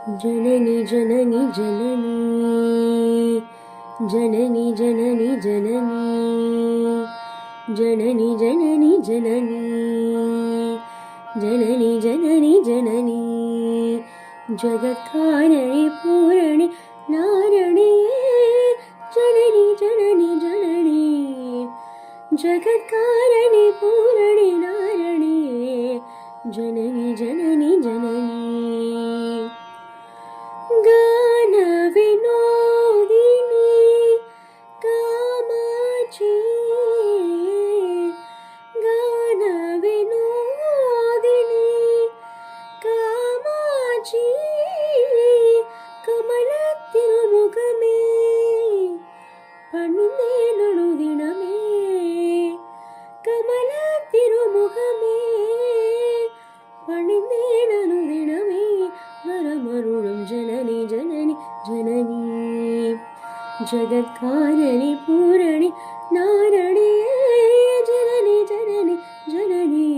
जननी जननी जननी जननी जननी जननी जननी जननी जननी जननी जननी जननी जगत्कारिणी पूरणी नारणी जननी जननी जननी जगत्कारिणी पूरणी नारणी जननी जननी जननी गान विनोदिनी कामाची गान विनोदिनी कामाची कमल तिरुमुखमे पणुंदे नडुदिनमे कमल तिरुमुखमे पणुंदे नडुदिनमे वरमरुळं जननी जननी जननी जगत्कारिणी पूरणी नारणी जननी जननी जननी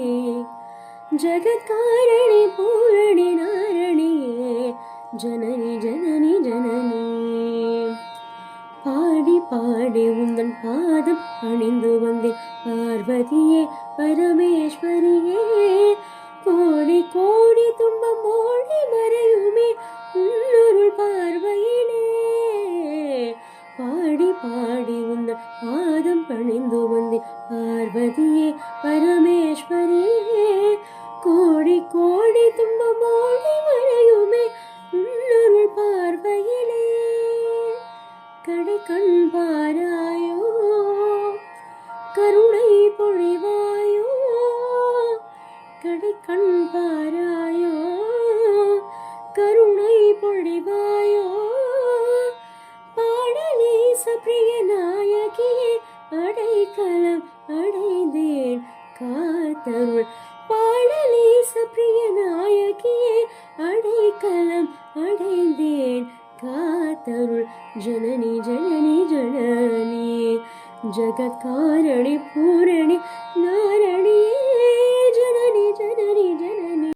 जगत्कारिणी पूरणी नारणी जननी जननी जननी பாடி பாடி உந்தன் பாதம் அணிந்து வந்தேன் பார்வதியே பரமேஸ்வரியே கோடி கோடி துன்பம் ஓடி மறையுமே உன்னொருள் பார்வையிலே பாடி பாடி உந்தன் பாதம் பணிந்து வந்தேன் பார்வதியே பரமேஸ்வரியே கோடி கோடி துன்பம் ஓடி மறையுமே உன்னொருள் பார்வையிலே கடை கண் பாராயோ கருணை பொழிவாயோ கடை கண் பாராயோ கருணை பொழிவாயோ பாடலேச பிரிய நாயகியே அடைக்கலம் அடைந்தேன் காத்தருள் பாடலேச பிரிய நாயகியே அடைக்கலம் அடைந்தேன் காத்தருள் जननी जननी जननी जगत्कारिणी पूरणी नारणी